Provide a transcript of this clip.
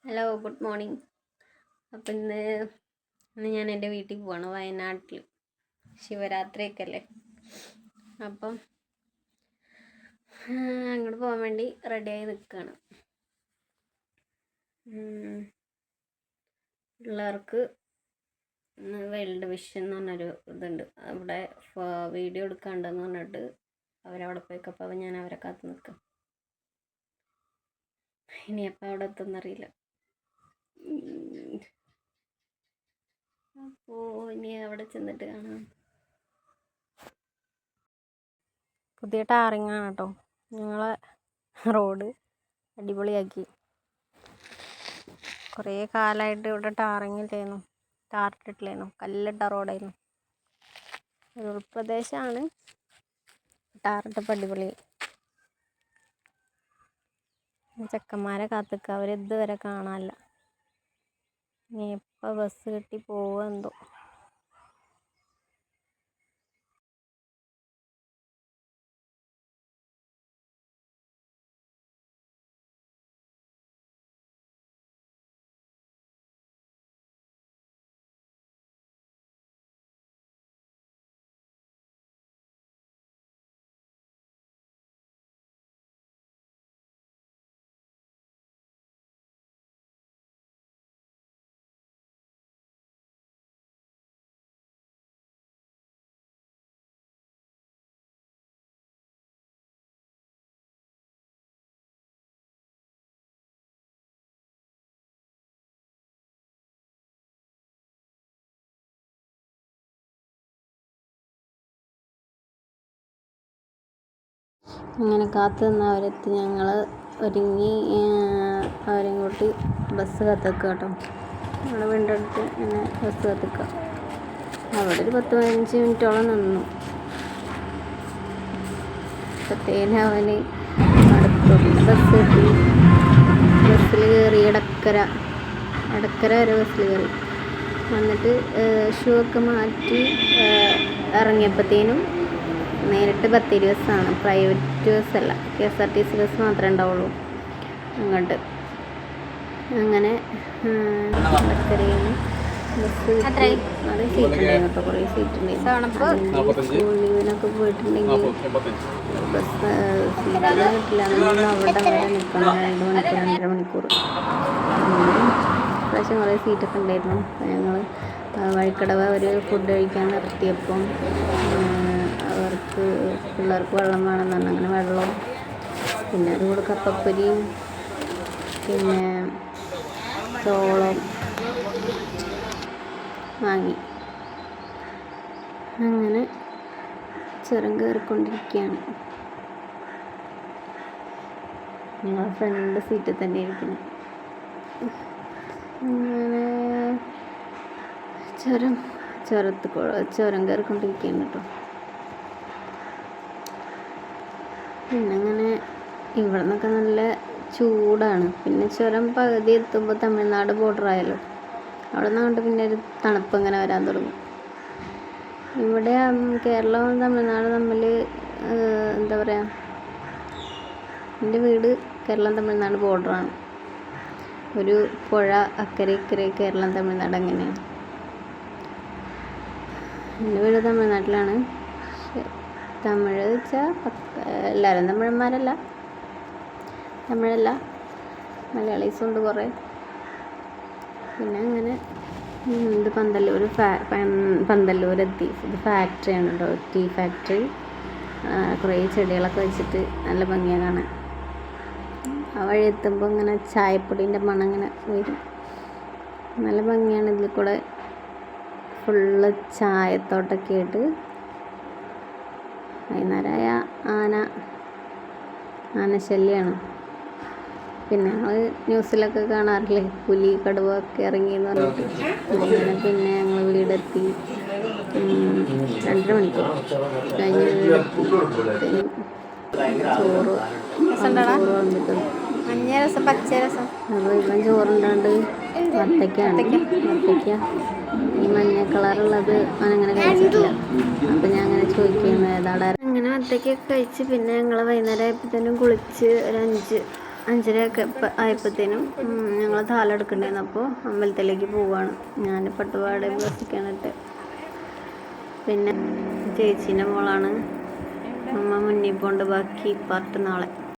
Hello, good morning. അപ്പം ഇന്ന് ഞാൻ എൻ്റെ വീട്ടിൽ പോവാണ്. വയനാട്ടിൽ ശിവരാത്രിയൊക്കെ അല്ലേ. അപ്പം അങ്ങോട്ട് പോകാൻ വേണ്ടി റെഡിയായി നിൽക്കുകയാണ്. പിള്ളേർക്ക് വേൾഡ് വിഷൻ എന്ന് പറഞ്ഞൊരു ഇതുണ്ട്. അവിടെ വീഡിയോ എടുക്കാണ്ടെന്ന് പറഞ്ഞിട്ട് അവരവിടെ പോയിക്കപ്പോൾ ഞാൻ അവരെ കാത്ത് നിൽക്കാം. ഇനി എപ്പോൾ അവിടെ എത്തുന്നറിയില്ല. അപ്പോൾ ഇനി അവിടെ ചെന്നിട്ട് കാണാം. പുതിയ ടാറിങ്ങാണ് കേട്ടോ. ഞങ്ങളെ റോഡ് അടിപൊളിയാക്കി. കുറേ കാലമായിട്ട് ഇവിടെ ടാറിങ്ങില്ലായിരുന്നു, ടാറിട്ടിട്ടില്ലായിരുന്നു, കല്ലിട്ട റോഡായിരുന്നു. ഒരു ഉൾപ്രദേശമാണ്, ടാറിട്ടപ്പോൾ അടിപൊളിയായി. ചെക്കന്മാരെ കാത്തിക്കുക, അവരിതുവരെ കാണാനില്ല. ഇനി എപ്പോൾ ബസ് കിട്ടി പോവെന്തോ. അങ്ങനെ കാത്തു നിന്ന് അവരെത്തി. ഞങ്ങൾ ഒരുങ്ങി അവരെയും കൂട്ടി ബസ് കാത്തിക്കുക കേട്ടോ. ഞങ്ങൾ വീണ്ടും അടുത്ത് ഇങ്ങനെ ബസ് കാത്തിക്കുക. അവിടെ ഒരു 10-15 മിനിറ്റോളം നിന്നു. അപ്പോഴത്തേനും അവന് അടുത്തുള്ള ബസ് കിട്ടി. ബസ്സിൽ കയറി എടക്കര വരെ ബസ്സിൽ കയറി. എന്നിട്ട് ഷൂ ഒക്കെ മാറ്റി ഇറങ്ങിയപ്പോഴത്തേനും നേരിട്ട് ബത്തേരി ബസ്സാണ്, പ്രൈവറ്റ് ബസ്സല്ല, KSRTC ബസ് മാത്രമേ ഉണ്ടാവുള്ളൂ അങ്ങോട്ട്. അങ്ങനെ ബക്കരയിൽ ബസ് നല്ല സീറ്റ് ഉണ്ടായിരുന്നു കേട്ടോ, കുറേ സീറ്റ് ഉണ്ടായിരുന്നു. സ്കൂൾ ലീവിനൊക്കെ പോയിട്ടുണ്ടെങ്കിൽ ബസ് സീറ്റ് കിട്ടില്ല, നമ്മൾ അവിടെ വരെ നിൽക്കണം, 2 മണിക്കൂർ 2.5 മണിക്കൂർ. പ്രാവശ്യം കുറേ സീറ്റൊക്കെ ഉണ്ടായിരുന്നു. ഞങ്ങൾ വഴിക്കടവ് ഒരു ഫുഡ് കഴിക്കാൻ നിർത്തിയപ്പം പിള്ളേർക്ക് വെള്ളം വേണമെന്ന് പറഞ്ഞു. അങ്ങനെ വെള്ളവും പിന്നെ ഒരു കൂടെ കപ്പപ്പൊരിയും പിന്നെ ചോളം വാങ്ങി. അങ്ങനെ ചുരം കയറിക്കൊണ്ടിരിക്കുകയാണ്. ഞങ്ങൾ ഫ്രണ്ട് സീറ്റിൽ തന്നെ ഇരിക്കുന്നു. അങ്ങനെ ചുരം കയറിക്കൊണ്ടിരിക്കുകയാണ് കേട്ടോ. പിന്നെ അങ്ങനെ ഇവിടെ നിന്നൊക്കെ നല്ല ചൂടാണ്. പിന്നെ ചുരം പകുതി എത്തുമ്പോൾ തമിഴ്നാട് ബോർഡറായല്ലോ, അവിടെ നിന്നുകൊണ്ട് പിന്നെ ഒരു തണുപ്പ് ഇങ്ങനെ വരാൻ തുടങ്ങും. ഇവിടെ കേരളവും തമിഴ്നാടും തമ്മിൽ എന്താ പറയുക, എൻ്റെ വീട് കേരളം തമിഴ്നാട് ബോർഡറാണ്. ഒരു പുഴ അക്കരെ ഇക്കരെ കേരളം തമിഴ്നാട് അങ്ങനെയാണ്. എൻ്റെ വീട് തമിഴ്നാട്ടിലാണ്. തമിഴ് വെച്ചാൽ എല്ലാവരും തമിഴന്മാരല്ല, തമിഴല്ല, മലയാളീസും ഉണ്ട് കുറേ. പിന്നെ അങ്ങനെ ഇത് പന്തല്ലൂരെത്തി. ഇത് ഫാക്ടറിയാണ് കേട്ടോ, ടീ ഫാക്ടറി. കുറേ ചെടികളൊക്കെ വെച്ചിട്ട് നല്ല ഭംഗിയാണ് കാണാൻ. ആ വഴി എത്തുമ്പോൾ ഇങ്ങനെ ചായപ്പൊടീൻ്റെ മണം ഇങ്ങനെ വരും, നല്ല ഭംഗിയാണ്. ഇതിൽ കൂടെ ഫുള്ള് ചായത്തോട്ടൊക്കെ ആയിട്ട്. വൈകുന്നേരമായ ആനശല്യമാണ്. പിന്നെ ഞങ്ങൾ ന്യൂസിലൊക്കെ കാണാറില്ലേ, പുലി കടുവ ഒക്കെ ഇറങ്ങിയെന്ന് പറഞ്ഞിട്ട്. അങ്ങനെ പിന്നെ ഞങ്ങൾ വീടെത്തി. 2.5 മണിക്കൂർ കഴിഞ്ഞ് വീടെത്തി. ചോറ് വിളമ്പിട്ടു. അപ്പോൾ ഇപ്പം ചോറുണ്ടാണ്ട് വത്തയ്ക്കാണ്. ഈ മഞ്ഞ കളറുള്ളത് അവനങ്ങനെ കഴിച്ചിട്ടില്ല. അപ്പം ഞാൻ അങ്ങനെ ചോദിക്കുന്നത് ഏതാടാ. അങ്ങനെ വത്തയ്ക്കൊക്കെ കഴിച്ച് പിന്നെ ഞങ്ങൾ വൈകുന്നേരം ആയപ്പോഴത്തേനും കുളിച്ച് ഒരു 5:30 ആയപ്പോഴത്തേനും ഞങ്ങൾ താലെടുക്കണ്ടായിരുന്നു. അപ്പോൾ അമ്പലത്തിലേക്ക് പോവുകയാണ്. ഞാൻ പട്ടുപാടെ ബ്ലൗസിക്കാനിട്ട്. പിന്നെ ചേച്ചീൻ്റെ മോളാണ്. അമ്മ മുന്നിൽ പോണ്ട്, ബാക്കി പാർട്ട് നാളെ.